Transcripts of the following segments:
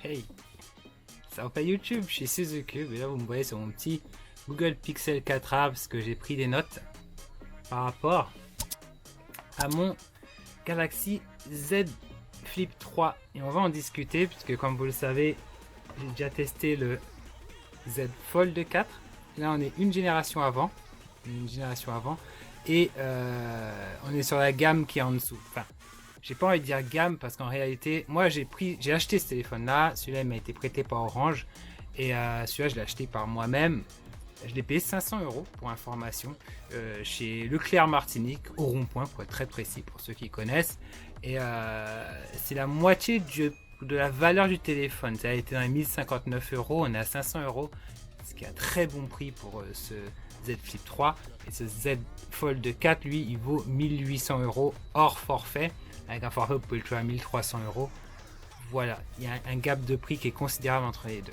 Hey, ça va pas YouTube, je suis Suzucube et là vous me voyez sur mon petit Google Pixel 4a parce que j'ai pris des notes par rapport à mon Galaxy Z Flip 3 et on va en discuter puisque comme vous le savez j'ai déjà testé le Z Fold 4. Là on est une génération avant et on est sur la gamme qui est en dessous. Enfin, j'ai pas envie de dire gamme parce qu'en réalité, moi j'ai acheté ce téléphone-là. Celui-là il m'a été prêté par Orange et celui-là je l'ai acheté par moi-même. Je l'ai payé 500 € pour information chez Leclerc Martinique au rond-point pour être très précis pour ceux qui connaissent. Et c'est la moitié de la valeur du téléphone. Ça a été dans les 1059 €, on est à 500 €, ce qui est un très bon prix pour ce Z Flip 3. Et ce Z Fold 4, lui, il vaut 1800 € hors forfait. Avec un forfait, vous pouvez le trouver à 1300 €. Voilà, il y a un gap de prix qui est considérable entre les deux.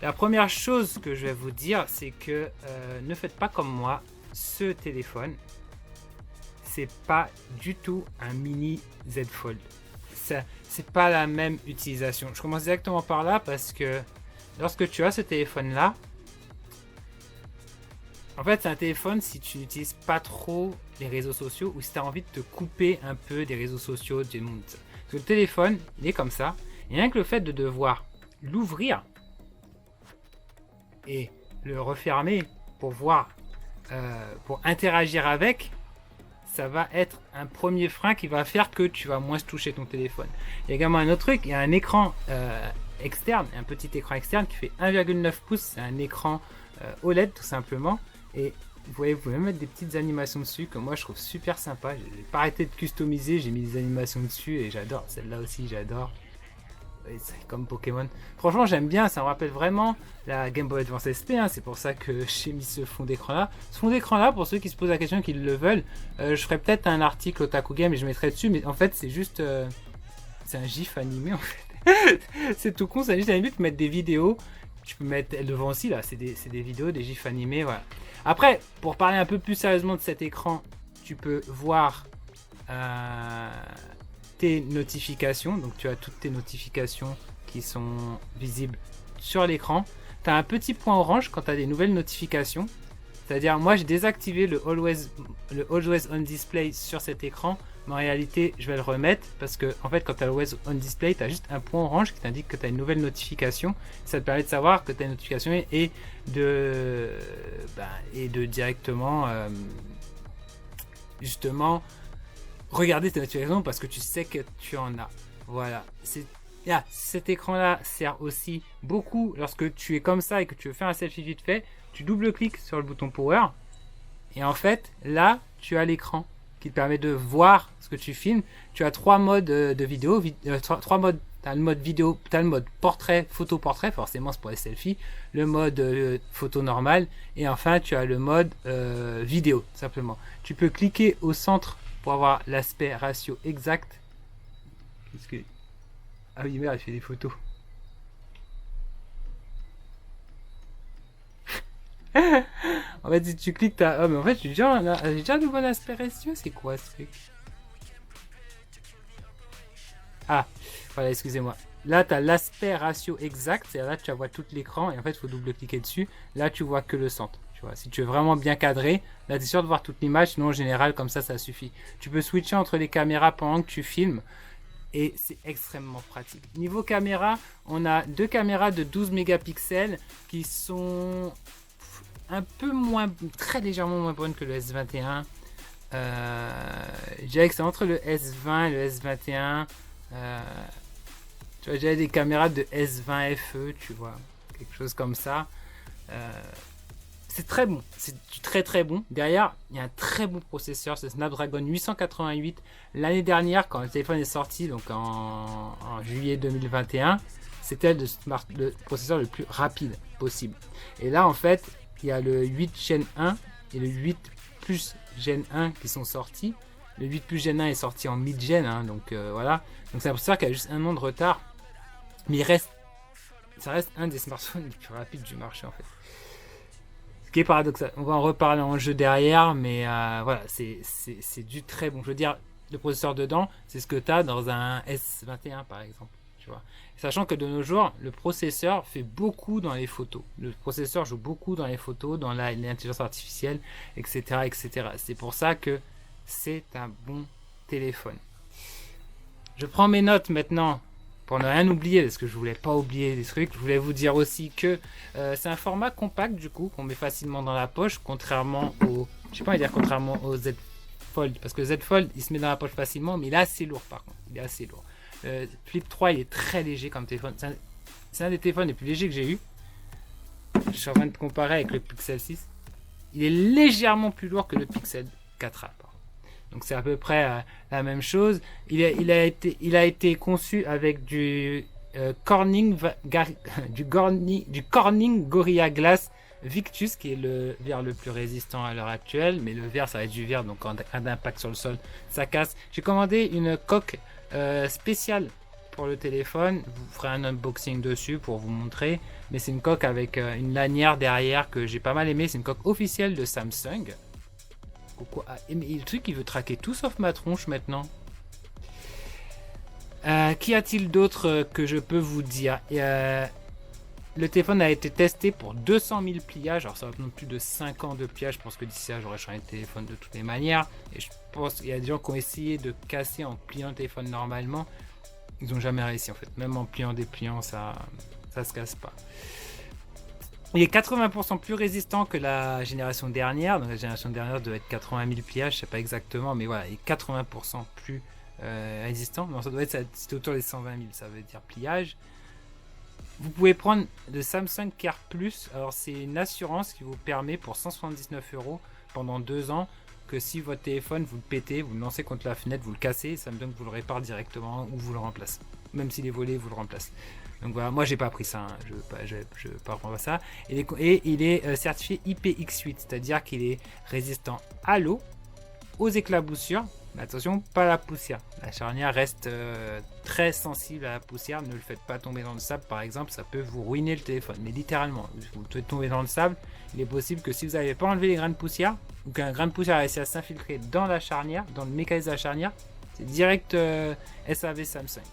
La première chose que je vais vous dire, c'est que ne faites pas comme moi. Ce téléphone, c'est pas du tout un mini Z Fold. C'est pas la même utilisation. Je commence directement par là parce que lorsque tu as ce téléphone-là, en fait, c'est un téléphone si tu n'utilises pas trop les réseaux sociaux ou si tu as envie de te couper un peu des réseaux sociaux, du monde. Parce que le téléphone, il est comme ça. Et rien que le fait de devoir l'ouvrir et le refermer pour voir, pour interagir avec, ça va être un premier frein qui va faire que tu vas moins toucher ton téléphone. Il y a également un autre truc, il y a un écran externe, un petit écran externe qui fait 1,9 pouces. C'est un écran OLED tout simplement. Et vous pouvez même mettre des petites animations dessus que moi je trouve super sympa. J'ai pas arrêté de customiser, j'ai mis des animations dessus et j'adore. Celle-là aussi j'adore. C'est comme Pokémon. Franchement j'aime bien, ça me rappelle vraiment la Game Boy Advance SP. C'est pour ça que j'ai mis ce fond d'écran là. Ce fond d'écran là, pour ceux qui se posent la question, qui le veulent, je ferai peut-être un article Otaku Game et je mettrai dessus. Mais en fait c'est juste... c'est un gif animé en fait. C'est tout con, c'est juste à la limite mettre des vidéos. Tu peux mettre devant aussi là, c'est des vidéos, des gifs animés, voilà. Après, pour parler un peu plus sérieusement de cet écran, tu peux voir tes notifications. Donc tu as toutes tes notifications qui sont visibles sur l'écran. Tu as un petit point orange quand tu as des nouvelles notifications. C'est-à-dire, moi j'ai désactivé le Always On Display sur cet écran. Mais en réalité, je vais le remettre parce que, en fait, quand tu as Always On Display, tu as juste un point orange qui t'indique que tu as une nouvelle notification. Ça te permet de savoir que tu as une notification et de directement, justement, regarder tes notifications parce que tu sais que tu en as. Voilà. Cet écran-là sert aussi beaucoup lorsque tu es comme ça et que tu veux faire un selfie vite fait. Tu double-cliques sur le bouton Power et en fait, là, tu as l'écran qui te permet de voir ce que tu filmes. Tu as trois modes de vidéo, trois modes. Tu as le mode vidéo, tu as le mode portrait, photo portrait, forcément c'est pour les selfies, le mode photo normal, et enfin tu as le mode vidéo, simplement. Tu peux cliquer au centre pour avoir l'aspect ratio exact. Qu'est-ce que... Ah oui, merde, il fait des photos. En fait, si tu cliques, t'as... Oh, mais en fait, j'ai déjà un bon aspect ratio, c'est quoi ce truc? Ah, voilà, excusez-moi. Là, tu as l'aspect ratio exact, c'est là tu vois tout l'écran et en fait, il faut double-cliquer dessus. Là, tu vois que le centre. Tu vois, si tu veux vraiment bien cadrer, là, tu es sûr de voir toute l'image, sinon en général, comme ça suffit. Tu peux switcher entre les caméras pendant que tu filmes et c'est extrêmement pratique. Niveau caméra, on a deux caméras de 12 mégapixels qui sont un peu moins, très légèrement moins bonnes que le S21. Je dirais que c'est entre le S20 et le S21. Tu vois, j'avais des caméras de S20 FE, tu vois, quelque chose comme ça. C'est très bon, c'est très très bon. Derrière, il y a un très bon processeur, c'est Snapdragon 888. L'année dernière, quand le téléphone est sorti, donc en juillet 2021, c'était le processeur le plus rapide possible. Et là, en fait, il y a le 8 Gen 1 et le 8 Plus Gen 1 qui sont sortis. Le 8 Plus Gen 1 est sorti en mid-gen, donc voilà. Donc c'est un processeur qui a juste un an de retard. Mais ça reste un des smartphones les plus rapides du marché en fait. Ce qui est paradoxal. On va en reparler en jeu derrière, mais voilà, c'est du très bon. Je veux dire, le processeur dedans, c'est ce que tu as dans un S21 par exemple. tu vois. Sachant que de nos jours, le processeur fait beaucoup dans les photos. Le processeur joue beaucoup dans les photos, dans l'intelligence artificielle, etc., etc. C'est pour ça que c'est un bon téléphone. Je prends mes notes maintenant pour ne rien oublier, parce que je voulais pas oublier des trucs. Je voulais vous dire aussi que c'est un format compact, du coup, qu'on met facilement dans la poche, contrairement au... Je sais pas dire contrairement au Z Fold, parce que le Z Fold, il se met dans la poche facilement, mais il est assez lourd, par contre. Il est assez lourd. Flip 3, il est très léger comme téléphone. C'est un des téléphones les plus légers que j'ai eu. Je suis en train de comparer avec le Pixel 6. Il est légèrement plus lourd que le Pixel 4A. Donc c'est à peu près la même chose. Il a été conçu avec du Corning Gorilla Glass Victus, qui est le verre le plus résistant à l'heure actuelle. Mais le verre, ça va être du verre, donc en impact sur le sol, ça casse. J'ai commandé une coque spéciale pour le téléphone. Je vous ferai un unboxing dessus pour vous montrer. Mais c'est une coque avec une lanière derrière que j'ai pas mal aimé. C'est une coque officielle de Samsung. Ah, mais le truc, il veut traquer tout sauf ma tronche maintenant. Qu'y a-t-il d'autre que je peux vous dire? Le téléphone a été testé pour 200 000 pliages. Alors ça va prendre plus de 5 ans de pliage. Je pense que d'ici là, j'aurais changé de téléphone de toutes les manières. Et je pense qu'il y a des gens qui ont essayé de casser en pliant le téléphone normalement. Ils n'ont jamais réussi en fait. Même en pliant des pliants, ça se casse pas. Il est 80% plus résistant que la génération dernière. Donc la génération dernière doit être 80 000 pliages, je sais pas exactement, mais voilà, il est 80% plus résistant. Non, ça doit être c'est autour des 120 000, ça veut dire pliage. Vous pouvez prendre le Samsung Care Plus. Alors c'est une assurance qui vous permet pour 179 € pendant 2 ans que si votre téléphone vous le pétez, vous le lancez contre la fenêtre, vous le cassez, ça me donne que vous le réparez directement ou vous le remplacez. Même s'il est volé, vous le remplacez. Donc voilà, moi j'ai pas pris ça, hein. je ne prends pas ça. Et il est certifié IPX8, c'est-à-dire qu'il est résistant à l'eau, aux éclaboussures, mais attention, pas à la poussière. La charnière reste très sensible à la poussière, ne le faites pas tomber dans le sable par exemple, ça peut vous ruiner le téléphone, mais littéralement, vous devez tomber dans le sable, il est possible que si vous n'avez pas enlevé les grains de poussière, ou qu'un grain de poussière a réussi à s'infiltrer dans la charnière, dans le mécanisme de la charnière, c'est direct SAV Samsung.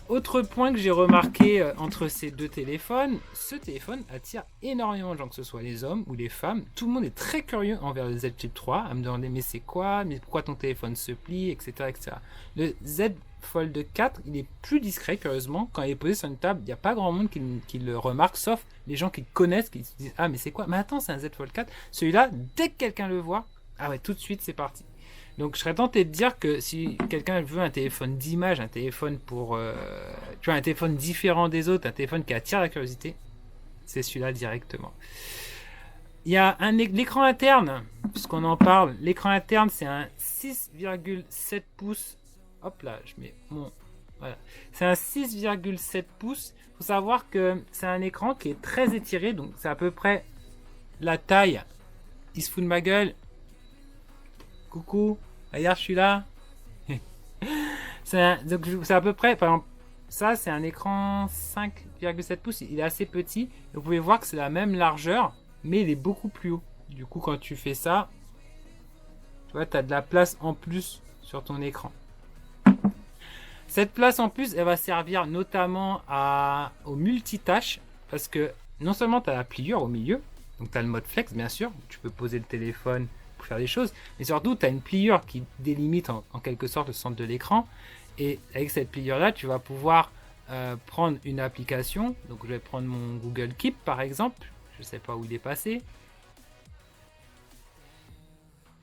Autre point que j'ai remarqué entre ces deux téléphones, ce téléphone attire énormément de gens, que ce soit les hommes ou les femmes. Tout le monde est très curieux envers le Z Flip 3, à me demander mais c'est quoi, mais pourquoi ton téléphone se plie, etc., etc. Le Z Fold 4, il est plus discret, curieusement. Quand il est posé sur une table, il n'y a pas grand monde qui le remarque, sauf les gens qui le connaissent, qui se disent ah mais c'est quoi, mais attends, c'est un Z Fold 4. Celui-là, dès que quelqu'un le voit, ah ouais, tout de suite c'est parti. Donc je serais tenté de dire que si quelqu'un veut un téléphone d'image, un téléphone pour, tu vois, un téléphone différent des autres, un téléphone qui attire la curiosité, c'est celui-là directement. Il y a l'écran interne, puisqu'on en parle. L'écran interne, c'est un 6,7 pouces. Hop là, je mets mon... Voilà. C'est un 6,7 pouces. Il faut savoir que c'est un écran qui est très étiré, donc c'est à peu près la taille. Il se fout de ma gueule. Coucou. Regarde, je suis là. Donc c'est à peu près, par exemple, ça c'est un écran 5,7 pouces, il est assez petit. Vous pouvez voir que c'est la même largeur, mais il est beaucoup plus haut. Du coup, quand tu fais ça, tu vois, tu as de la place en plus sur ton écran. Cette place en plus, elle va servir notamment au multitâche, parce que non seulement tu as la pliure au milieu, donc tu as le mode flex bien sûr, tu peux poser le téléphone pour faire des choses, mais surtout tu as une pliure qui délimite en quelque sorte le centre de l'écran, et avec cette pliure là tu vas pouvoir prendre une application. Donc je vais prendre mon Google Keep par exemple, je sais pas où il est passé,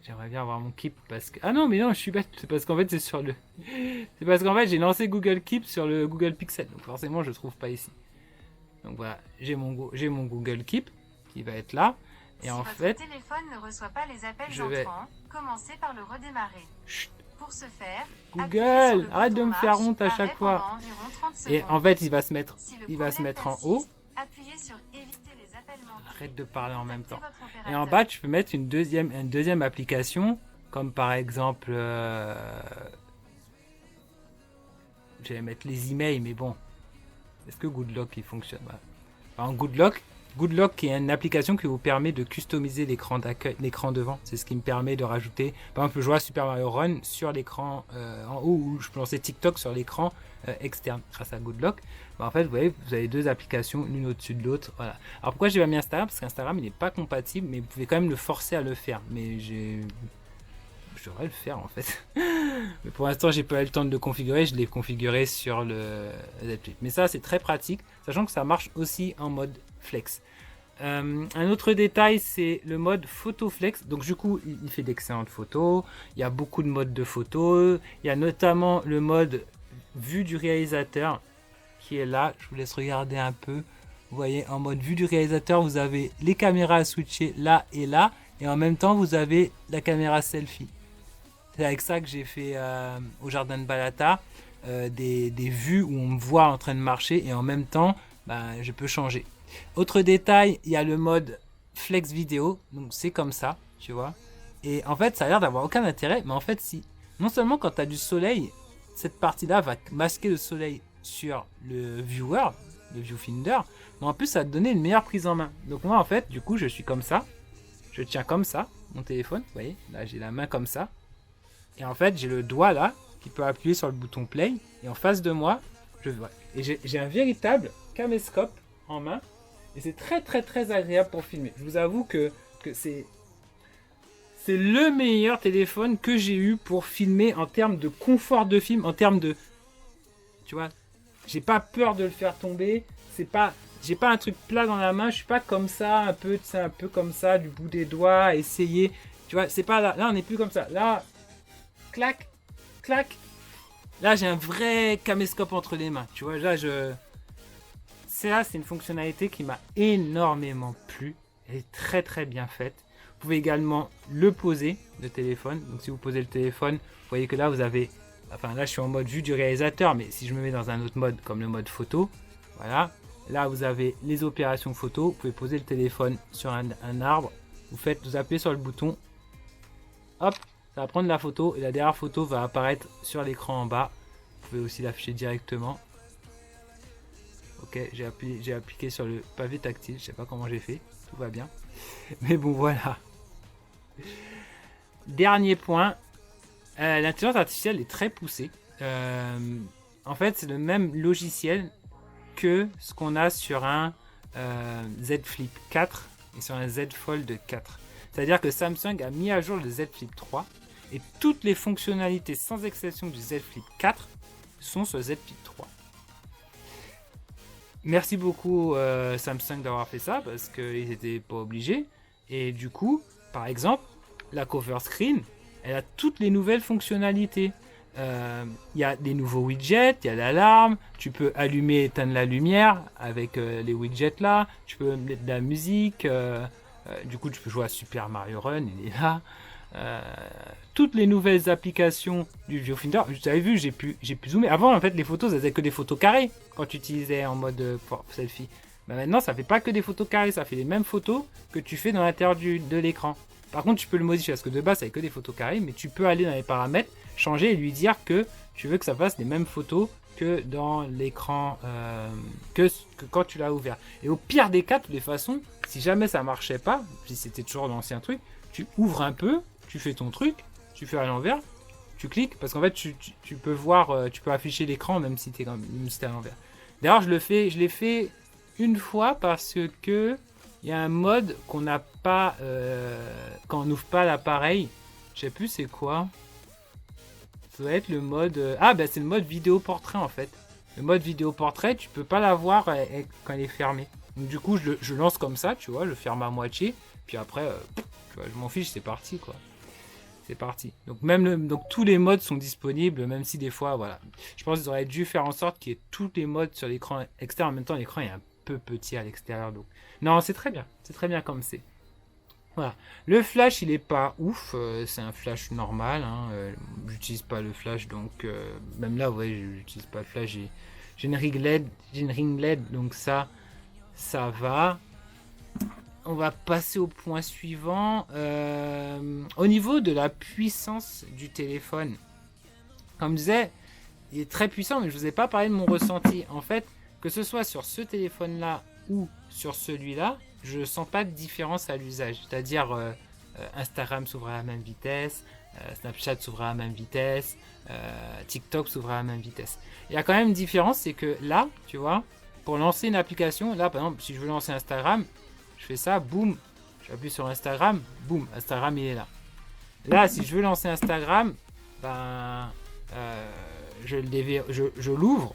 j'aimerais bien avoir mon Keep parce que... Ah non mais non, je suis bête, c'est parce qu'en fait c'est sur le... c'est parce qu'en fait j'ai lancé Google Keep sur le Google Pixel, donc forcément je le trouve pas ici. Donc voilà, j'ai mon Google Keep qui va être là. Et si en votre fait, téléphone ne reçoit pas les appels entrants, commencez par le redémarrer. Chut. Pour ce faire, Google, arrête de me faire honte à chaque fois. Et en fait, il va se mettre, en haut. Appuyez sur éviter les appels manqués. Arrête de parler en même temps. Et en bas, tu peux mettre une deuxième application, comme par exemple, je vais mettre les emails, mais bon, est-ce que Good Lock il fonctionne? En Good Lock, Goodlock qui est une application qui vous permet de customiser l'écran d'accueil, l'écran devant. C'est ce qui me permet de rajouter, par exemple, je vois Super Mario Run sur l'écran en haut, ou je peux lancer TikTok sur l'écran externe grâce à Goodlock. En fait, vous voyez, vous avez deux applications, l'une au-dessus de l'autre. Voilà. Alors pourquoi j'ai pas mis Instagram? Parce qu'Instagram il n'est pas compatible, mais vous pouvez quand même le forcer à le faire. Mais je devrais le faire en fait. Mais pour l'instant, j'ai pas eu le temps de le configurer. Je l'ai configuré sur le Z Flip. Mais ça, c'est très pratique, sachant que ça marche aussi en mode flex. Un autre détail, c'est le mode photo flex. Donc du coup, il fait d'excellentes photos. Il y a beaucoup de modes de photos. Il y a notamment le mode vue du réalisateur qui est là. Je vous laisse regarder un peu. Vous voyez, en mode vue du réalisateur, vous avez les caméras à switcher là et là. Et en même temps, vous avez la caméra selfie. C'est avec ça que j'ai fait au jardin de Balata des vues où on me voit en train de marcher et en même temps, je peux changer. Autre détail, il y a le mode flex vidéo, donc c'est comme ça, tu vois. Et en fait, ça a l'air d'avoir aucun intérêt, mais en fait, si. Non seulement quand tu as du soleil, cette partie-là va masquer le soleil sur le viewer, le viewfinder, mais en plus, ça va te donner une meilleure prise en main. Donc moi, en fait, du coup, je suis comme ça. Je tiens comme ça mon téléphone, vous voyez, là j'ai la main comme ça. Et en fait, j'ai le doigt là qui peut appuyer sur le bouton play. Et en face de moi, je vois. Et j'ai un véritable caméscope en main. Et c'est très très très agréable pour filmer. Je vous avoue que c'est le meilleur téléphone que j'ai eu pour filmer en termes de confort de film, en termes de... Tu vois, j'ai pas peur de le faire tomber. J'ai pas un truc plat dans la main. Je suis pas comme ça, un peu comme ça, du bout des doigts, essayer. Tu vois, c'est pas là. Là, on n'est plus comme ça. Là... Clac, clac. Là, j'ai un vrai caméscope entre les mains. Tu vois, là, c'est une fonctionnalité qui m'a énormément plu. Elle est très, très bien faite. Vous pouvez également le poser, le téléphone. Donc, si vous posez le téléphone, vous voyez que là, vous avez... Enfin, là, je suis en mode vue du réalisateur. Mais si je me mets dans un autre mode, comme le mode photo, voilà. Là, vous avez les opérations photo. Vous pouvez poser le téléphone sur un arbre. Vous appuyez sur le bouton. Hop. Ça va prendre la photo et la dernière photo va apparaître sur l'écran en bas. Vous pouvez aussi l'afficher directement. Ok, j'ai appliqué sur le pavé tactile. Je sais pas comment j'ai fait. Tout va bien. Mais bon, voilà. Dernier point. L'intelligence artificielle est très poussée. En fait, c'est le même logiciel que ce qu'on a sur un Z Flip 4 et sur un Z Fold 4. C'est-à-dire que Samsung a mis à jour le Z Flip 3. Et toutes les fonctionnalités, sans exception du Z Flip 4, sont sur Z Flip 3. Merci beaucoup Samsung d'avoir fait ça, parce qu'ils n'étaient pas obligés. Et du coup, par exemple, la cover screen, elle a toutes les nouvelles fonctionnalités. Il y a des nouveaux widgets, il y a l'alarme, tu peux allumer et éteindre la lumière avec les widgets là, tu peux mettre de la musique, du coup tu peux jouer à Super Mario Run, il est là. Toutes les nouvelles applications du viewfinder, vous avez vu, j'ai pu zoomer. Avant, en fait, les photos, elles faisaient que des photos carrées quand tu utilisais en mode selfie. Maintenant, ça fait pas que des photos carrées, ça fait les mêmes photos que tu fais dans l'intérieur de l'écran. Par contre, tu peux le modifier parce que de base, ça fait que des photos carrées, mais tu peux aller dans les paramètres, changer et lui dire que tu veux que ça fasse les mêmes photos que dans l'écran, que quand tu l'as ouvert. Et au pire des cas, de toutes les façons, si jamais ça marchait pas, si c'était toujours l'ancien truc, tu ouvres un peu. Tu fais ton truc, tu fais à l'envers, tu cliques, parce qu'en fait tu peux voir, tu peux afficher l'écran même si t'es à l'envers. D'ailleurs je l'ai fait une fois parce que il y a un mode qu'on n'a pas quand on n'ouvre pas l'appareil. Je sais plus c'est quoi. Ça doit être le mode c'est le mode vidéo portrait en fait. Le mode vidéo portrait, tu peux pas l'avoir quand elle est fermée. Donc du coup je lance comme ça, tu vois, je ferme à moitié, puis après tu vois, je m'en fiche, c'est parti quoi. C'est parti. Donc donc tous les modes sont disponibles, même si des fois, voilà. Je pense qu'ils auraient dû faire en sorte qu'il y ait tous les modes sur l'écran externe. En même temps, l'écran est un peu petit à l'extérieur. Donc non, c'est très bien. C'est très bien comme c'est. Voilà. Le flash, il est pas ouf. C'est un flash normal. J'utilise pas le flash, donc même là, ouais, j'utilise pas le flash. J'ai une ring LED, donc ça va. On va passer au point suivant. Au niveau de la puissance du téléphone, comme je disais, il est très puissant, mais je ne vous ai pas parlé de mon ressenti. En fait, que ce soit sur ce téléphone-là où sur celui-là, je sens pas de différence à l'usage. C'est-à-dire Instagram s'ouvre à la même vitesse, Snapchat s'ouvre à la même vitesse, TikTok s'ouvre à la même vitesse. Il y a quand même une différence, c'est que là, tu vois, pour lancer une application, là par exemple, si je veux lancer Instagram, je fais ça, boum, j'appuie sur Instagram, boum, Instagram il est là. Là, si je veux lancer Instagram, ben, je l'ouvre,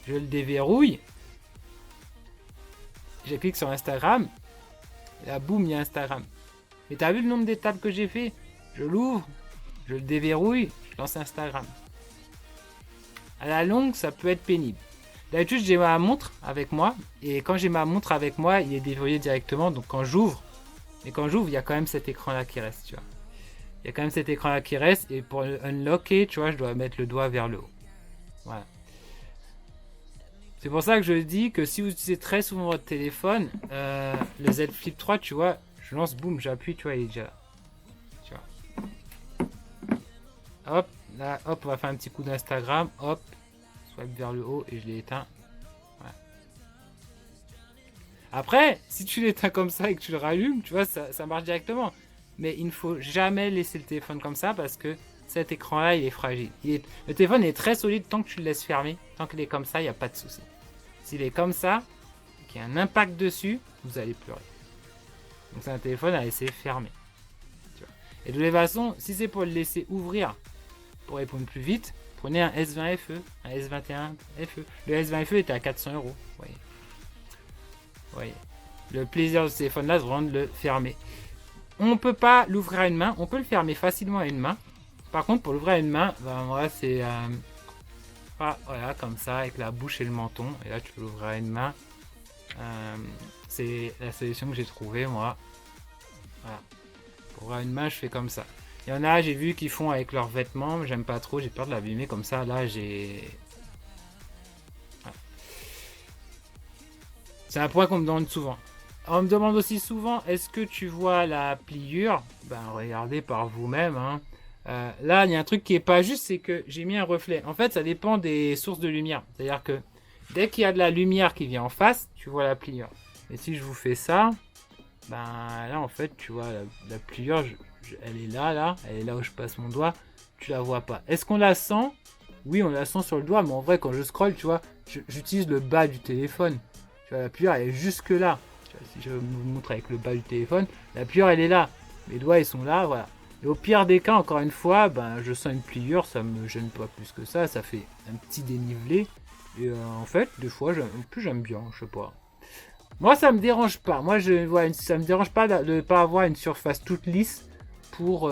je le déverrouille, je clique sur Instagram, et là, boum, il y a Instagram. Mais t'as vu le nombre d'étapes que j'ai fait? Je l'ouvre, je le déverrouille, je lance Instagram. À la longue, ça peut être pénible. D'habitude, j'ai ma montre avec moi, et quand j'ai ma montre avec moi, il est déverrouillé directement, donc quand j'ouvre, il y a quand même cet écran-là qui reste, tu vois. Il y a quand même cet écran-là qui reste, et pour le unlocker, tu vois, je dois mettre le doigt vers le haut. Voilà. C'est pour ça que je dis que si vous utilisez très souvent votre téléphone, le Z Flip 3, tu vois, je lance, boum, j'appuie, tu vois, il est déjà là. Tu vois. Hop, là, hop, on va faire un petit coup d'Instagram, hop, swipe vers le haut et je l'ai éteint. Voilà. Après, si tu l'éteins comme ça et que tu le rallumes, tu vois, ça marche directement. Mais il ne faut jamais laisser le téléphone comme ça parce que cet écran-là, il est fragile. Le téléphone est très solide tant que tu le laisses fermer. Tant qu'il est comme ça, il n'y a pas de souci. S'il est comme ça, qu'il y a un impact dessus, vous allez pleurer. Donc c'est un téléphone à laisser fermer. Tu vois. Et de toute façon, si c'est pour le laisser ouvrir, pour répondre plus vite, prenez un S20 FE, un S21 FE. Le S20 FE était à 400 €. Voyez. Voyez. Le plaisir de ce téléphone-là, c'est vraiment de le fermer. On ne peut pas l'ouvrir à une main, on peut le fermer facilement à une main. Par contre, pour l'ouvrir à une main, ben, voilà, c'est voilà, comme ça, avec la bouche et le menton. Et là, tu peux l'ouvrir à une main. C'est la solution que j'ai trouvée, moi. Voilà. Pour ouvrir à une main, je fais comme ça. Il y en a, j'ai vu qu'ils font avec leurs vêtements, mais j'aime pas trop, j'ai peur de l'abîmer comme ça. Là, j'ai... Voilà. C'est un point qu'on me demande souvent. On me demande aussi souvent, est-ce que tu vois la pliure? Ben, regardez par vous-même, hein. Là, il y a un truc qui est pas juste, c'est que j'ai mis un reflet. En fait, ça dépend des sources de lumière. C'est-à-dire que dès qu'il y a de la lumière qui vient en face, tu vois la pliure. Et si je vous fais ça, ben là, en fait, tu vois la pliure, elle est là, elle est là où je passe mon doigt. Tu la vois pas. Est-ce qu'on la sent? Oui, on la sent sur le doigt, mais en vrai, quand je scrolle, tu vois, j'utilise le bas du téléphone. Tu vois, la pliure, elle est jusque là. Tu vois, si je vous montre avec le bas du téléphone, la pliure, elle est là. Mes doigts, ils sont là, voilà. Et au pire des cas, encore une fois, ben, je sens une pliure, ça me gêne pas plus que ça fait un petit dénivelé. Et en fait, des fois, j'aime bien, je sais pas. Moi, ça me dérange pas. Moi, ça me dérange pas de ne pas avoir une surface toute lisse pour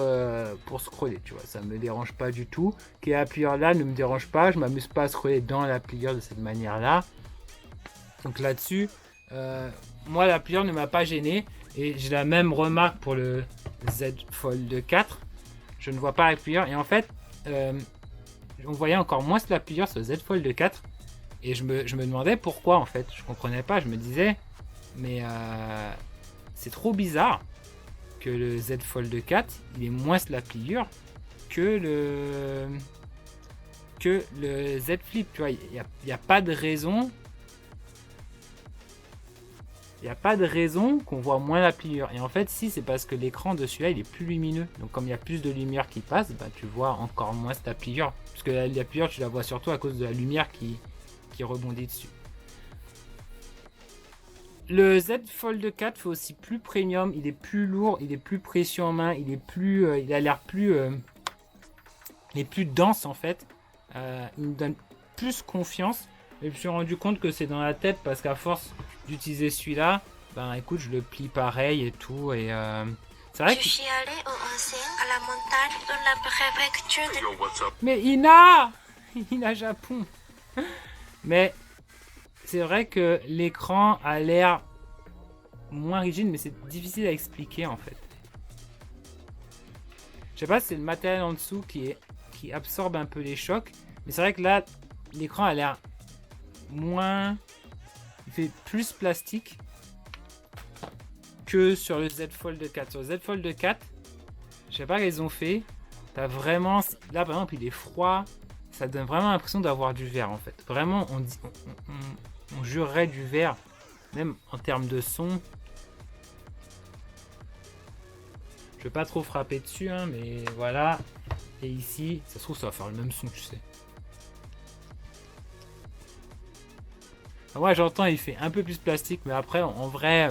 scroller, tu vois. Ça me dérange pas du tout. Que la pliure là ne me dérange pas. Je m'amuse pas à scroller dans la pliure de cette manière-là. Donc là-dessus, moi, la pliure ne m'a pas gêné. Et j'ai la même remarque pour le Z Fold 4. Je ne vois pas la pliure. Et en fait, on voyait encore moins la pliure sur le Z Fold 4. Et je me demandais pourquoi, en fait. Je comprenais pas. Je me disais, mais c'est trop bizarre que le Z Fold 4, il est moins la pliure que le Z Flip. Tu vois, il n'y a pas de raison. Il n'y a pas de raison qu'on voit moins la pliure. Et en fait, si, c'est parce que l'écran de celui-là, il est plus lumineux. Donc, comme il y a plus de lumière qui passe, bah, tu vois encore moins ta pliure. Parce que la pliure, tu la vois surtout à cause de la lumière qui rebondit dessus. Le Z Fold 4 fait aussi plus premium. Il est plus lourd, il est plus précieux en main. Il a l'air plus... il est plus dense, en fait. Il me donne plus confiance. Et je me suis rendu compte que c'est dans la tête parce qu'à force d'utiliser celui-là, ben écoute, je le plie pareil et tout. Et c'est vrai que... Je suis allé au onsen à la montagne dans la préfecture de... Mais Ina Japon. Mais c'est vrai que l'écran a l'air moins rigide, mais c'est difficile à expliquer en fait. Je sais pas si c'est le matériel en dessous qui absorbe un peu les chocs, mais c'est vrai que là, l'écran a l'air moins... Il fait plus plastique que sur le Z Fold 4. Sur le Z Fold 4, je sais pas ce qu'ils ont fait. T'as vraiment... Là, par exemple, il est froid. Ça donne vraiment l'impression d'avoir du verre, en fait. Vraiment, on jurerait du vert, même en termes de son. Je vais pas trop frapper dessus, hein, mais voilà. Et ici, ça se trouve, ça va faire le même son, tu sais. Ouais, j'entends, il fait un peu plus plastique, mais après, en vrai,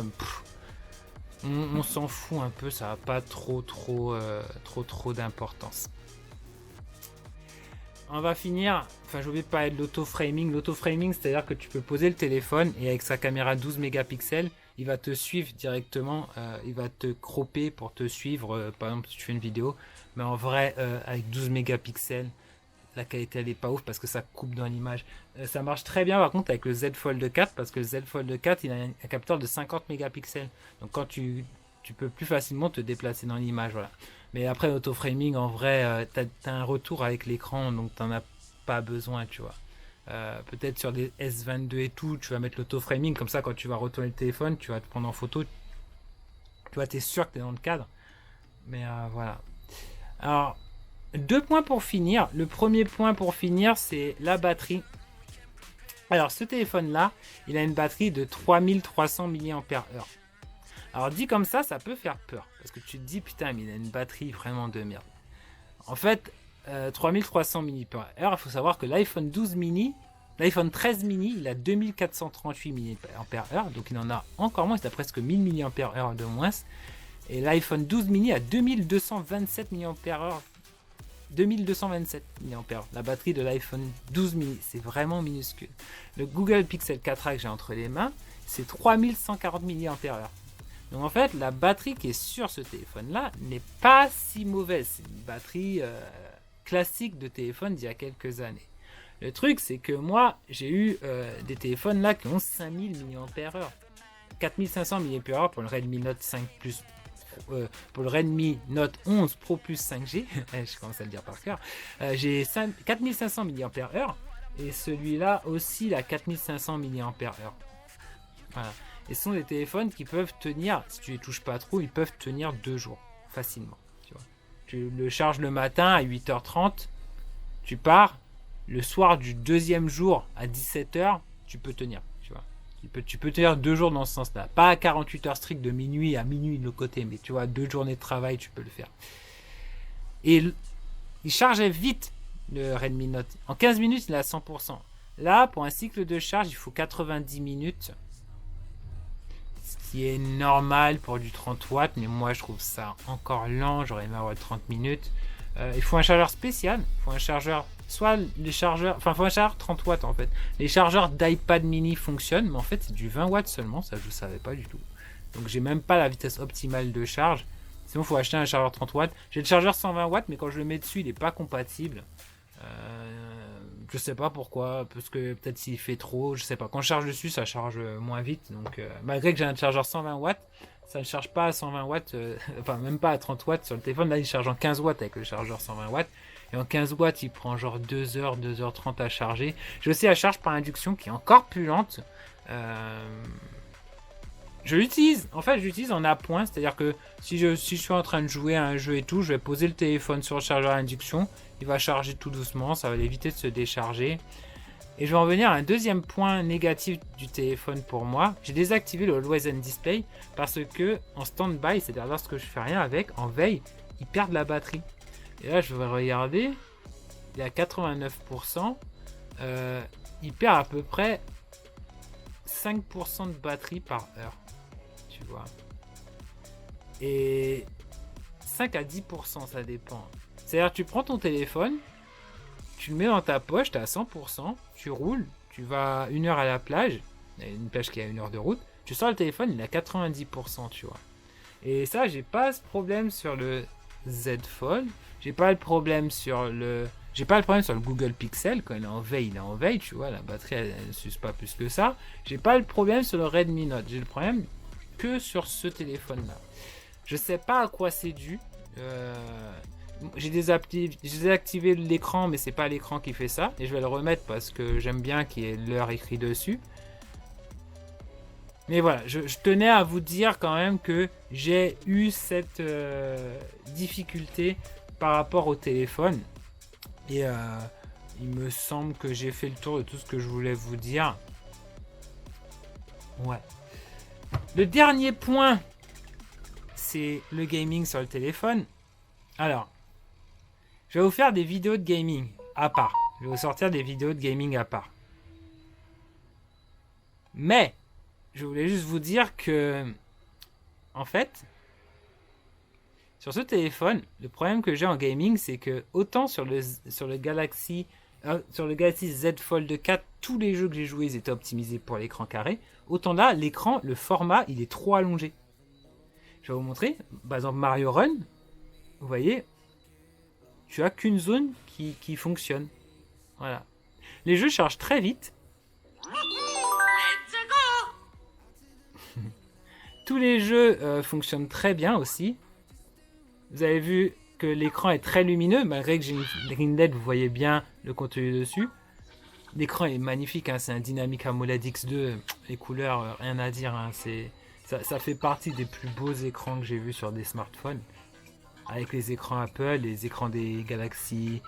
on s'en fout un peu, ça n'a pas trop d'importance. On va finir, enfin j'ai oublié de parler de l'autoframing. L'autoframing, c'est-à-dire que tu peux poser le téléphone et avec sa caméra 12 mégapixels, il va te suivre directement, il va te cropper pour te suivre, par exemple si tu fais une vidéo, mais en vrai, avec 12 mégapixels, la qualité elle est pas ouf parce que ça coupe dans l'image. Ça marche très bien par contre avec le Z Fold 4 parce que le Z Fold 4 il a un capteur de 50 mégapixels. Donc quand tu peux plus facilement te déplacer dans l'image, voilà. Mais après l'autoframing en vrai, t'as un retour avec l'écran donc t'en as pas besoin, tu vois. Peut-être sur des S22 et tout, tu vas mettre l'autoframing comme ça quand tu vas retourner le téléphone, tu vas te prendre en photo. Tu vois, t'es sûr que t'es dans le cadre. Mais voilà. Alors 2 points pour finir. Le premier point pour finir, c'est la batterie. Alors, ce téléphone-là, il a une batterie de 3300 mAh. Alors, dit comme ça peut faire peur. Parce que tu te dis, putain, mais il a une batterie vraiment de merde. En fait, 3300 mAh, il faut savoir que l'iPhone 12 mini, l'iPhone 13 mini, il a 2438 mAh. Donc, il en a encore moins. Il a presque 1000 mAh de moins. Et l'iPhone 12 mini a 2227 mAh. 2227 mAh, la batterie de l'iPhone 12 mini, c'est vraiment minuscule. Le Google Pixel 4a que j'ai entre les mains, c'est 3140 mAh. Donc en fait, la batterie qui est sur ce téléphone-là n'est pas si mauvaise. C'est une batterie classique de téléphone d'il y a quelques années. Le truc, c'est que moi, j'ai eu des téléphones là qui ont 5000 mAh. 4500 mAh pour le Redmi Note 5 Plus. Pour le Redmi Note 11 Pro Plus 5G, je commence à le dire par cœur, j'ai 4500 mAh et celui-là aussi la 4500 mAh. Voilà. Et ce sont des téléphones qui peuvent tenir, si tu les touches pas trop, ils peuvent tenir 2 jours facilement. Tu vois. Tu le charges le matin à 8h30, tu pars, le soir du deuxième jour à 17h, tu peux tenir. Tu peux tenir 2 jours dans ce sens-là. Pas à 48 heures strictes de minuit à minuit de l'autre côté, mais tu vois, 2 journées de travail, tu peux le faire. Et il chargeait vite, le Redmi Note. En 15 minutes, il est à 100%. Là, pour un cycle de charge, il faut 90 minutes. Ce qui est normal pour du 30 watts, mais moi, je trouve ça encore lent. J'aurais aimé avoir 30 minutes. Il faut un chargeur spécial. Il faut un chargeur... Soit les chargeurs, enfin, il faut un chargeur 30 watts en fait. Les chargeurs d'iPad mini fonctionnent, mais en fait, c'est du 20 watts seulement. Ça, je ne savais pas du tout. Donc, j'ai même pas la vitesse optimale de charge. Sinon, il faut acheter un chargeur 30 watts. J'ai le chargeur 120 watts, mais quand je le mets dessus, il n'est pas compatible. Je sais pas pourquoi. Parce que peut-être s'il fait trop, je sais pas. Quand je charge dessus, ça charge moins vite. Donc, malgré que j'ai un chargeur 120 watts, ça ne charge pas à 120 watts, enfin, même pas à 30 watts sur le téléphone. Là, il charge en 15 watts avec le chargeur 120 watts. Et en 15 watts, il prend genre 2h, 2h30 à charger. J'ai aussi la charge par induction qui est encore plus lente. Je l'utilise. En fait, je l'utilise en appoint. C'est-à-dire que si je suis en train de jouer à un jeu et tout, je vais poser le téléphone sur le chargeur à induction. Il va charger tout doucement. Ça va éviter de se décharger. Et je vais en venir à un deuxième point négatif du téléphone pour moi. J'ai désactivé le Always On Display parce que en stand-by, c'est-à-dire lorsque je fais rien avec, en veille, il perd de la batterie. Et là, je vais regarder. Il est à 89%. Il perd à peu près 5% de batterie par heure. Tu vois. Et 5 à 10%, ça dépend. C'est-à-dire, tu prends ton téléphone, tu le mets dans ta poche, tu es à 100%, tu roules, tu vas 1 heure à la plage, il y a une plage qui a 1 heure de route, tu sors le téléphone, il est à 90%, tu vois. Et ça, j'ai pas ce problème sur le Z Fold. J'ai pas le problème sur le Google Pixel. Quand il est en veille, tu vois, la batterie elle ne s'use pas plus que ça. J'ai pas le problème sur le Redmi Note. J'ai le problème que sur ce téléphone là. Je sais pas à quoi c'est dû. J'ai désactivé l'écran, mais c'est pas l'écran qui fait ça. Et je vais le remettre parce que j'aime bien qu'il y ait l'heure écrit dessus. Mais voilà, je tenais à vous dire quand même que j'ai eu cette difficulté par rapport au téléphone. Et il me semble que j'ai fait le tour de tout ce que je voulais vous dire. Ouais. Le dernier point, c'est le gaming sur le téléphone. Alors, je vais vous faire des vidéos de gaming à part. Je vais vous sortir des vidéos de gaming à part. Mais, je voulais juste vous dire que, en fait, sur ce téléphone, le problème que j'ai en gaming, c'est que autant sur le Galaxy Z Fold 4, tous les jeux que j'ai joués ils étaient optimisés pour l'écran carré. Autant là, l'écran, le format, il est trop allongé. Je vais vous montrer. Par exemple, Mario Run, vous voyez, tu as qu'une zone qui fonctionne. Voilà. Les jeux chargent très vite. Tous les jeux fonctionnent très bien aussi. Vous avez vu que l'écran est très lumineux, malgré que j'ai une green LED, vous voyez bien le contenu dessus. L'écran est magnifique, hein, c'est un Dynamic AMOLED X2, les couleurs, rien à dire. Hein, ça fait partie des plus beaux écrans que j'ai vus sur des smartphones. Avec les écrans Apple, les écrans des Galaxy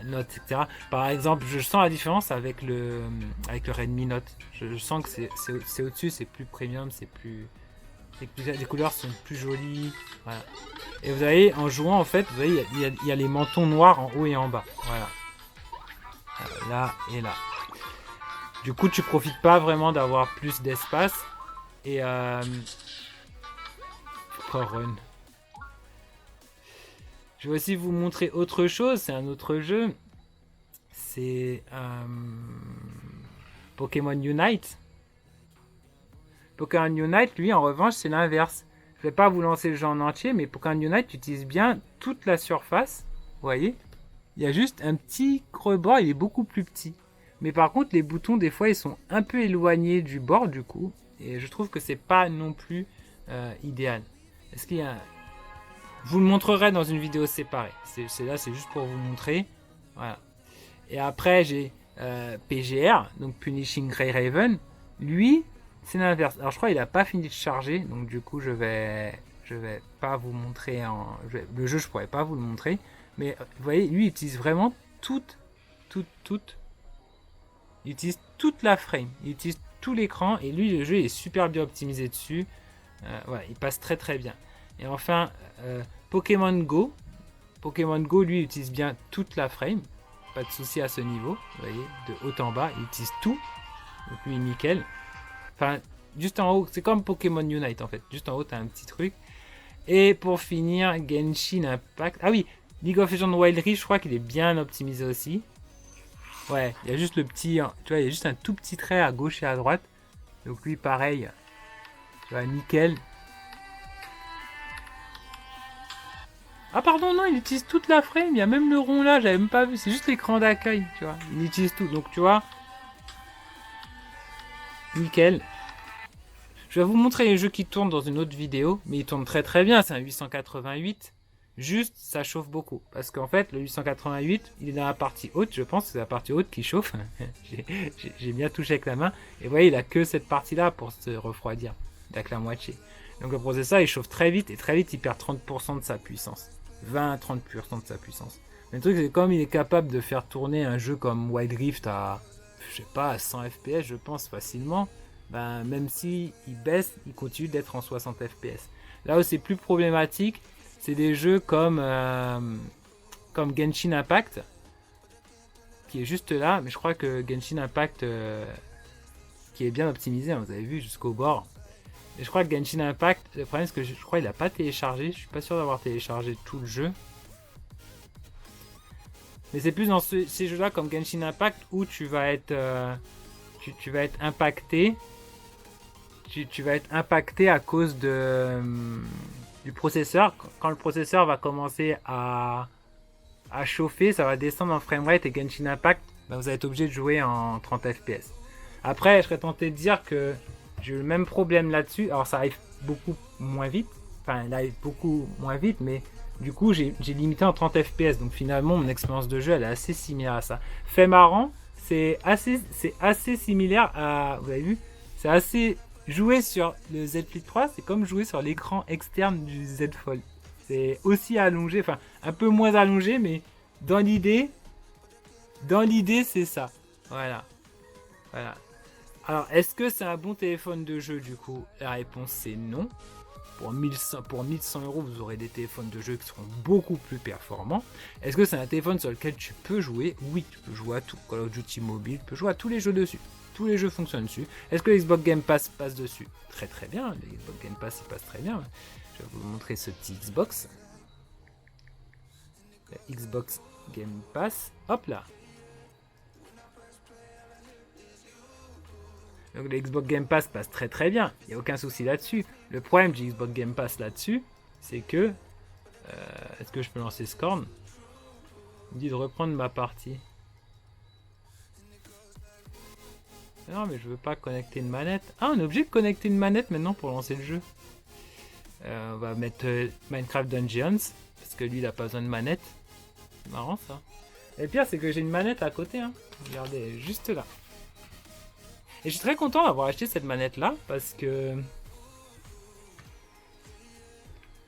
Note, etc. Par exemple, je sens la différence avec le Redmi Note. Je sens que c'est au-dessus, c'est plus premium, les couleurs sont plus jolies. Voilà. Et vous voyez, en jouant, en fait, vous voyez, il y a les mentons noirs en haut et en bas. Voilà. Là et là. Du coup, tu profites pas vraiment d'avoir plus d'espace. Et Run. Je vais aussi vous montrer autre chose. C'est un autre jeu. C'est Pokémon Unite. Pokémon Unite, lui, en revanche, c'est l'inverse. Je vais pas vous lancer le jeu en entier, mais Pokémon Unite utilise bien toute la surface. Vous voyez, il y a juste un petit rebord, il est beaucoup plus petit. Mais par contre, les boutons, des fois, ils sont un peu éloignés du bord, du coup. Et je trouve que c'est pas non plus idéal. Est-ce qu'il y a... Je vous le montrerai dans une vidéo séparée. C'est juste pour vous montrer. Voilà. Et après, j'ai PGR, donc Punishing Gray Raven. Lui, c'est l'inverse. Alors, je crois qu'il n'a pas fini de charger. Donc, du coup, je vais pas vous montrer. Le jeu, je pourrais pas vous le montrer. Mais vous voyez, lui, il utilise vraiment toute. Il utilise toute la frame. Il utilise tout l'écran. Et lui, le jeu est super bien optimisé dessus. Voilà, il passe très très bien. Et enfin, Pokémon Go. Pokémon Go, lui, utilise bien toute la frame. Pas de souci à ce niveau. Vous voyez, de haut en bas, il utilise tout. Donc lui, nickel. Enfin, juste en haut, c'est comme Pokémon Unite en fait. Juste en haut, tu as un petit truc. Et pour finir, Genshin Impact. Ah oui, League of Legends Wild Rift, je crois qu'il est bien optimisé aussi. Ouais, il y a juste le petit... Tu vois, il y a juste un tout petit trait à gauche et à droite. Donc lui, pareil. Tu vois, nickel. Ah pardon, non, il utilise toute la frame. Il y a même le rond là, j'avais même pas vu. C'est juste l'écran d'accueil, tu vois. Il utilise tout. Donc tu vois... Nickel. Je vais vous montrer les jeux qui tournent dans une autre vidéo, mais ils tournent très très bien, c'est un 888. Juste, ça chauffe beaucoup. Parce qu'en fait, le 888, il est dans la partie haute, je pense que c'est la partie haute qui chauffe. J'ai bien touché avec la main. Et vous voyez, il a que cette partie-là pour se refroidir. Il a que la moitié. Donc le processeur, il chauffe très vite, et très vite, il perd 30% de sa puissance. 20-30% de sa puissance. Mais le truc, c'est comme il est capable de faire tourner un jeu comme Wild Rift à... je sais pas, à 100 fps, je pense facilement, ben, même si il baisse, il continue d'être en 60 fps. Là où c'est plus problématique, c'est des jeux comme Genshin Impact, qui est juste là, mais je crois que Genshin Impact, qui est bien optimisé, hein, vous avez vu, jusqu'au bord. Et je crois que Genshin Impact, le problème c'est que je crois qu'il n'a pas téléchargé, je suis pas sûr d'avoir téléchargé tout le jeu. Mais c'est plus dans ces jeux-là comme Genshin Impact où tu vas être, tu vas être impacté. Tu vas être impacté à cause du processeur. Quand le processeur va commencer à chauffer, ça va descendre en framerate et Genshin Impact, ben vous allez être obligé de jouer en 30 fps. Après, je serais tenté de dire que j'ai eu le même problème là-dessus. Alors ça arrive beaucoup moins vite. Enfin, il arrive beaucoup moins vite, mais... Du coup, j'ai limité en 30 fps, donc finalement, mon expérience de jeu, elle est assez similaire à ça. Fait marrant, c'est assez similaire à... Vous avez vu? C'est assez... Jouer sur le Z Flip 3, c'est comme jouer sur l'écran externe du Z Fold. C'est aussi allongé, enfin, un peu moins allongé, mais dans l'idée, c'est ça. Voilà. Alors, est-ce que c'est un bon téléphone de jeu du coup? La réponse c'est non. Pour 1100 euros, vous aurez des téléphones de jeu qui seront beaucoup plus performants. Est-ce que c'est un téléphone sur lequel tu peux jouer? Oui, tu peux jouer à tout. Call of Duty Mobile, tu peux jouer à tous les jeux dessus. Tous les jeux fonctionnent dessus. Est-ce que l'Xbox Game Pass passe dessus? Très très bien. L'Xbox Game Pass il passe très bien. Je vais vous montrer ce petit Xbox. La Xbox Game Pass. Hop là. Donc le Xbox Game Pass passe très très bien, il n'y a aucun souci là-dessus. Le problème du Xbox Game Pass là-dessus, c'est que... est-ce que je peux lancer Scorn? Il me dit de reprendre ma partie. Non mais je veux pas connecter une manette. Ah, on est obligé de connecter une manette maintenant pour lancer le jeu. On va mettre Minecraft Dungeons, parce que lui il a pas besoin de manette. C'est marrant ça. Et le pire c'est que j'ai une manette à côté, hein. Regardez, juste là. Et je suis très content d'avoir acheté cette manette là parce que...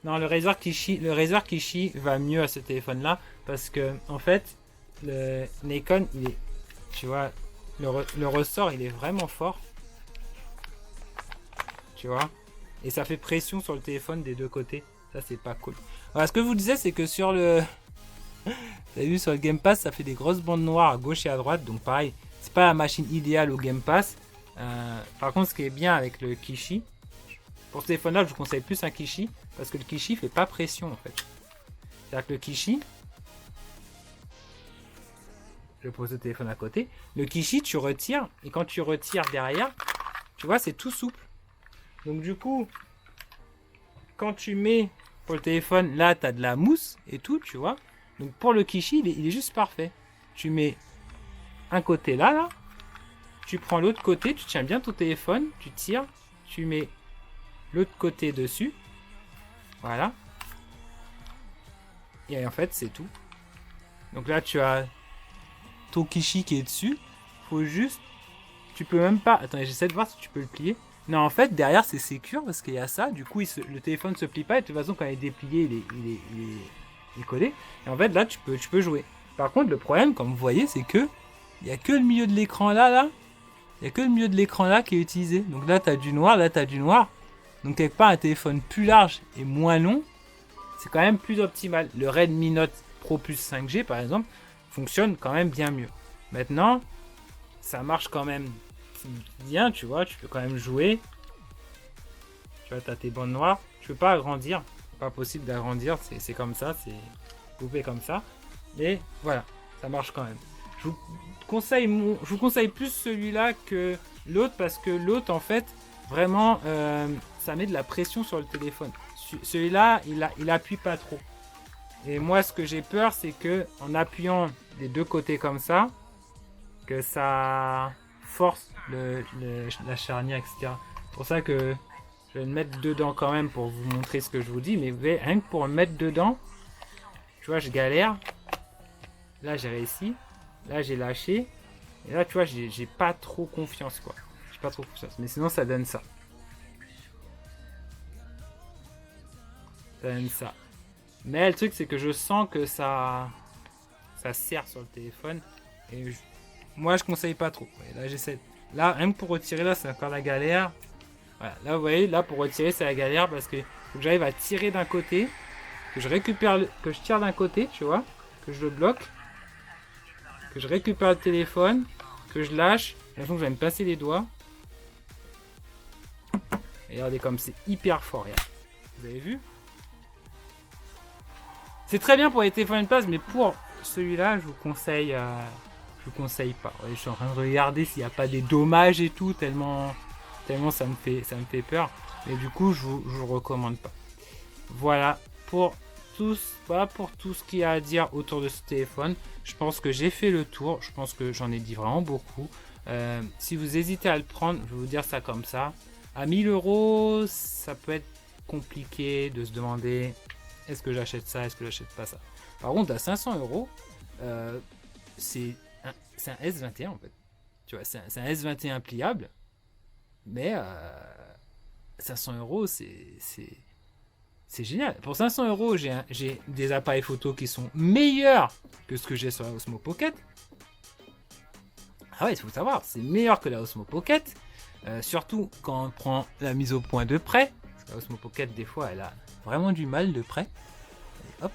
Non, le Razer Kishi va mieux à ce téléphone là parce que en fait le Nikon il est... Tu vois, le ressort il est vraiment fort. Tu vois. Et ça fait pression sur le téléphone des deux côtés. Ça c'est pas cool. Alors, ce que je vous disais c'est que sur le... Vous avez vu sur le Game Pass ça fait des grosses bandes noires à gauche et à droite. Donc pareil, c'est pas la machine idéale au Game Pass. Par contre, ce qui est bien avec le Kishi, pour ce téléphone-là, je vous conseille plus un Kishi parce que le Kishi fait pas pression en fait. C'est-à-dire que le Kishi, je pose le téléphone à côté, le Kishi, tu retires et quand tu retires derrière, tu vois, c'est tout souple. Donc du coup, quand tu mets pour le téléphone, là, tu as de la mousse et tout, tu vois. Donc pour le Kishi, il est juste parfait. Tu mets un côté là. Tu prends l'autre côté, tu tiens bien ton téléphone, tu tires, tu mets l'autre côté dessus. Voilà. Et en fait, c'est tout. Donc là, tu as ton Kishi qui est dessus. Faut juste... Tu peux même pas... Attends, j'essaie de voir si tu peux le plier. Non, en fait, derrière, c'est sécure parce qu'il y a ça. Du coup, le téléphone ne se plie pas. Et de toute façon, quand il est déplié, il est collé. Et en fait, là, tu peux jouer. Par contre, le problème, comme vous voyez, c'est que il n'y a que le milieu de l'écran là. Il n'y a que le milieu de l'écran là qui est utilisé. Donc là, tu as du noir, là, tu as du noir. Donc quelque part, un téléphone plus large et moins long, c'est quand même plus optimal. Le Redmi Note Pro Plus 5G, par exemple, fonctionne quand même bien mieux. Maintenant, ça marche quand même bien, tu vois. Tu peux quand même jouer. Tu vois, tu as tes bandes noires. Tu peux pas agrandir. C'est pas possible d'agrandir. C'est comme ça. C'est coupé comme ça. Et voilà, ça marche quand même. Je vous conseille plus celui-là que l'autre parce que l'autre en fait vraiment ça met de la pression sur le téléphone. Celui-là il appuie pas trop. Et moi ce que j'ai peur c'est que en appuyant des deux côtés comme ça, que ça force la charnière, etc. C'est pour ça que je vais le mettre dedans quand même pour vous montrer ce que je vous dis. Mais vous voyez, rien que pour le mettre dedans, tu vois je galère. Là j'ai réussi. Là j'ai lâché. Et là tu vois j'ai pas trop confiance quoi. J'ai pas trop confiance. Mais sinon ça donne ça. Ça donne ça. Mais le truc c'est que je sens que ça serre sur le téléphone. Et moi je conseille pas trop. Et là j'essaie. Là rien que pour retirer là c'est encore la galère. Voilà. Là vous voyez là pour retirer c'est la galère parce que faut que j'arrive à tirer d'un côté. Que je récupère que je tire d'un côté tu vois. Que je le bloque. Que je récupère le téléphone, que je lâche, et donc je vais me passer les doigts. Et regardez comme c'est hyper fort, regarde. Vous avez vu? C'est très bien pour les téléphones Pass, mais pour celui-là, je vous conseille pas. Ouais, je suis en train de regarder s'il n'y a pas des dommages et tout, tellement ça me fait peur. Mais du coup, je vous recommande pas. Voilà pour tout ce qu'il y a à dire autour de ce téléphone. Je pense que j'ai fait le tour. Je pense que j'en ai dit vraiment beaucoup. Si vous hésitez à le prendre, je vais vous dire ça comme ça. À 1000 €, ça peut être compliqué de se demander est-ce que j'achète ça, est-ce que j'achète pas ça. Par contre, à 500 €, c'est un S21 en fait. Tu vois, c'est un S21 pliable. Mais 500 €, c'est génial. Pour 500 €, j'ai des appareils photo qui sont meilleurs que ce que j'ai sur la Osmo Pocket. Ah ouais, il faut savoir, c'est meilleur que la Osmo Pocket. Surtout quand on prend la mise au point de près. Parce que la Osmo Pocket, des fois, elle a vraiment du mal de près. Hop.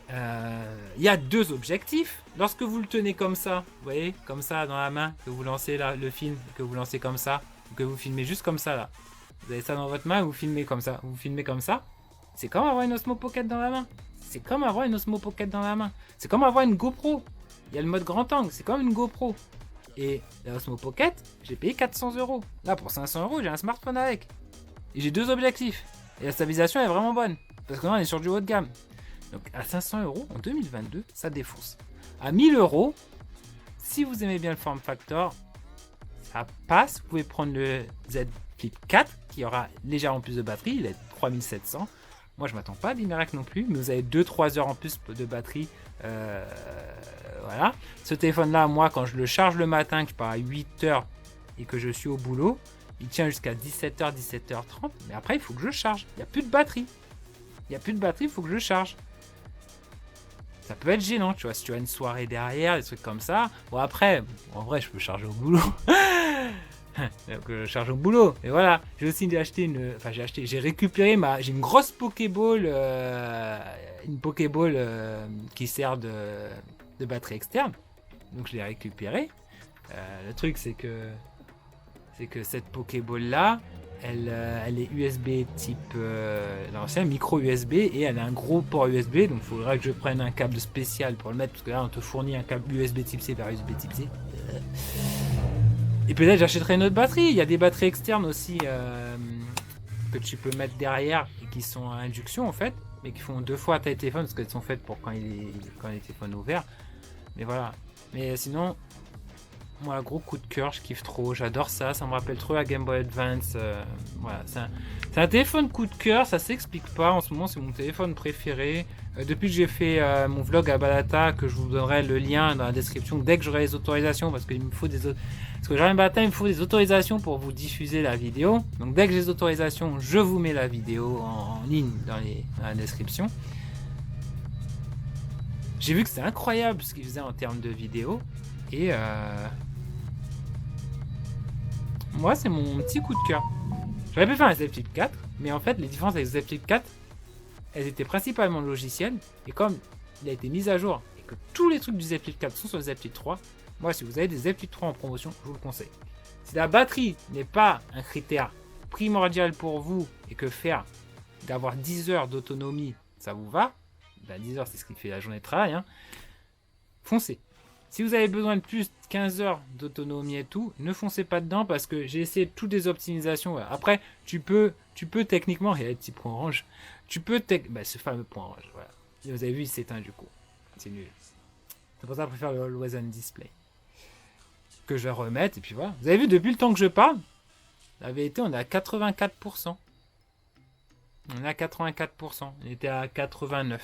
Il y a 2 objectifs. Lorsque vous le tenez comme ça, vous voyez, comme ça dans la main, que vous lancez là, le film, que vous lancez comme ça, ou que vous filmez juste comme ça là. Vous avez ça dans votre main, vous filmez comme ça. Vous filmez comme ça. C'est comme avoir une Osmo Pocket dans la main. C'est comme avoir une Osmo Pocket dans la main. C'est comme avoir une GoPro. Il y a le mode grand angle, c'est comme une GoPro. Et la Osmo Pocket, j'ai payé 400 €. Là, pour 500 €, j'ai un smartphone avec. Et j'ai 2 objectifs. Et la stabilisation est vraiment bonne. Parce que là, on est sur du haut de gamme. Donc à 500 € en 2022, ça défonce. À 1000 €, si vous aimez bien le form factor, ça passe. Vous pouvez prendre le Z Flip 4 qui aura légèrement plus de batterie. Il est 3700. Moi, je m'attends pas à des miracles non plus, mais vous avez 2-3 heures en plus de batterie. Voilà. Ce téléphone-là, moi, quand je le charge le matin, que je pars à 8 h et que je suis au boulot, il tient jusqu'à 17 h, 17 h 30. Mais après, il faut que je charge. Il n'y a plus de batterie. Il faut que je charge. Ça peut être gênant, tu vois, si tu as une soirée derrière, des trucs comme ça. Bon, après, en vrai, je peux charger au boulot. Donc, je charge au boulot. Et voilà, j'ai aussi acheté j'ai récupéré j'ai une grosse Pokéball, qui sert de batterie externe. Donc, je l'ai récupérée. Le truc, c'est que cette Pokéball là, elle est USB type l'ancien micro USB et elle a un gros port USB, donc il faudra que je prenne un câble spécial pour le mettre parce que là on te fournit un câble USB type C vers USB type C. Et peut-être j'achèterai une autre batterie. Il y a des batteries externes aussi que tu peux mettre derrière et qui sont à induction en fait, mais qui font 2 fois ta téléphone parce qu'elles sont faites pour quand les téléphones ouverts. Mais voilà. Mais sinon, moi, gros coup de cœur, je kiffe trop, j'adore ça, ça me rappelle trop la Game Boy Advance. Voilà, c'est un téléphone coup de cœur, ça s'explique pas. En ce moment, c'est mon téléphone préféré. Depuis que j'ai fait mon vlog à Balata, que je vous donnerai le lien dans la description dès que j'aurai les autorisations, parce qu'il me faut parce que j'arrive à Balata, il me faut des autorisations pour vous diffuser la vidéo. Donc dès que j'ai les autorisations, je vous mets la vidéo en ligne dans la description. J'ai vu que c'est incroyable ce qu'il faisait en termes de vidéo. Et moi, c'est mon petit coup de cœur. J'aurais pu faire un Z Flip 4, mais en fait, les différences avec le Z Flip 4, elles étaient principalement logicielles. Et comme il a été mis à jour et que tous les trucs du Z Flip 4 sont sur le Z Flip 3, moi, si vous avez des Z Flip 3 en promotion, je vous le conseille. Si la batterie n'est pas un critère primordial pour vous et que d'avoir 10 heures d'autonomie, ça vous va, 10 heures, c'est ce qui fait la journée de travail, hein, foncez. Si vous avez besoin de plus de 15 heures d'autonomie et tout, ne foncez pas dedans parce que j'ai essayé toutes les optimisations. Voilà. Après, tu peux techniquement, il y a le petit point orange, ce fameux point orange, voilà. Et vous avez vu, il s'éteint du coup. C'est nul. C'est pour ça que je préfère le Always On Display. Que je vais remettre, et puis voilà. Vous avez vu, depuis le temps que je parle, la vérité, on est à 84%. On est à 84%. On était à 89%.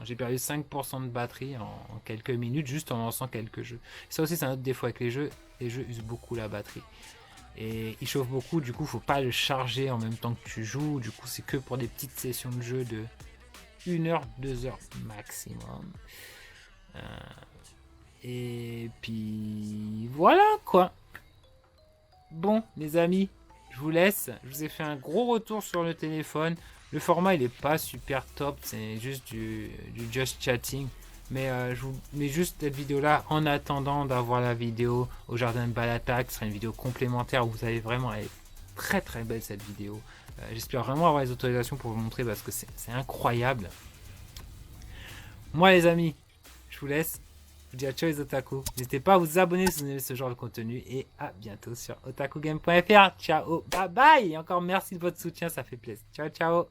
J'ai perdu 5% de batterie en quelques minutes, juste en lançant quelques jeux. Ça aussi, c'est un autre défaut avec les jeux. Les jeux usent beaucoup la batterie. Et ils chauffent beaucoup, du coup, faut pas le charger en même temps que tu joues. Du coup, c'est que pour des petites sessions de jeu de 1 heure, 2 heures maximum. Et puis, voilà, quoi. Bon, les amis, je vous laisse. Je vous ai fait un gros retour sur le téléphone. Le format, il est pas super top. C'est juste du just chatting. Mais je vous mets juste cette vidéo-là en attendant d'avoir la vidéo au jardin de Balata, qui sera une vidéo complémentaire où vous allez vraiment... Elle est très très belle cette vidéo. J'espère vraiment avoir les autorisations pour vous montrer parce que c'est incroyable. Moi, les amis, je vous laisse. Je vous dis à ciao les otaku. N'hésitez pas à vous abonner si vous aimez ce genre de contenu. Et à bientôt sur otakugame.fr. Ciao, bye bye. Et encore merci de votre soutien, ça fait plaisir. Ciao, ciao.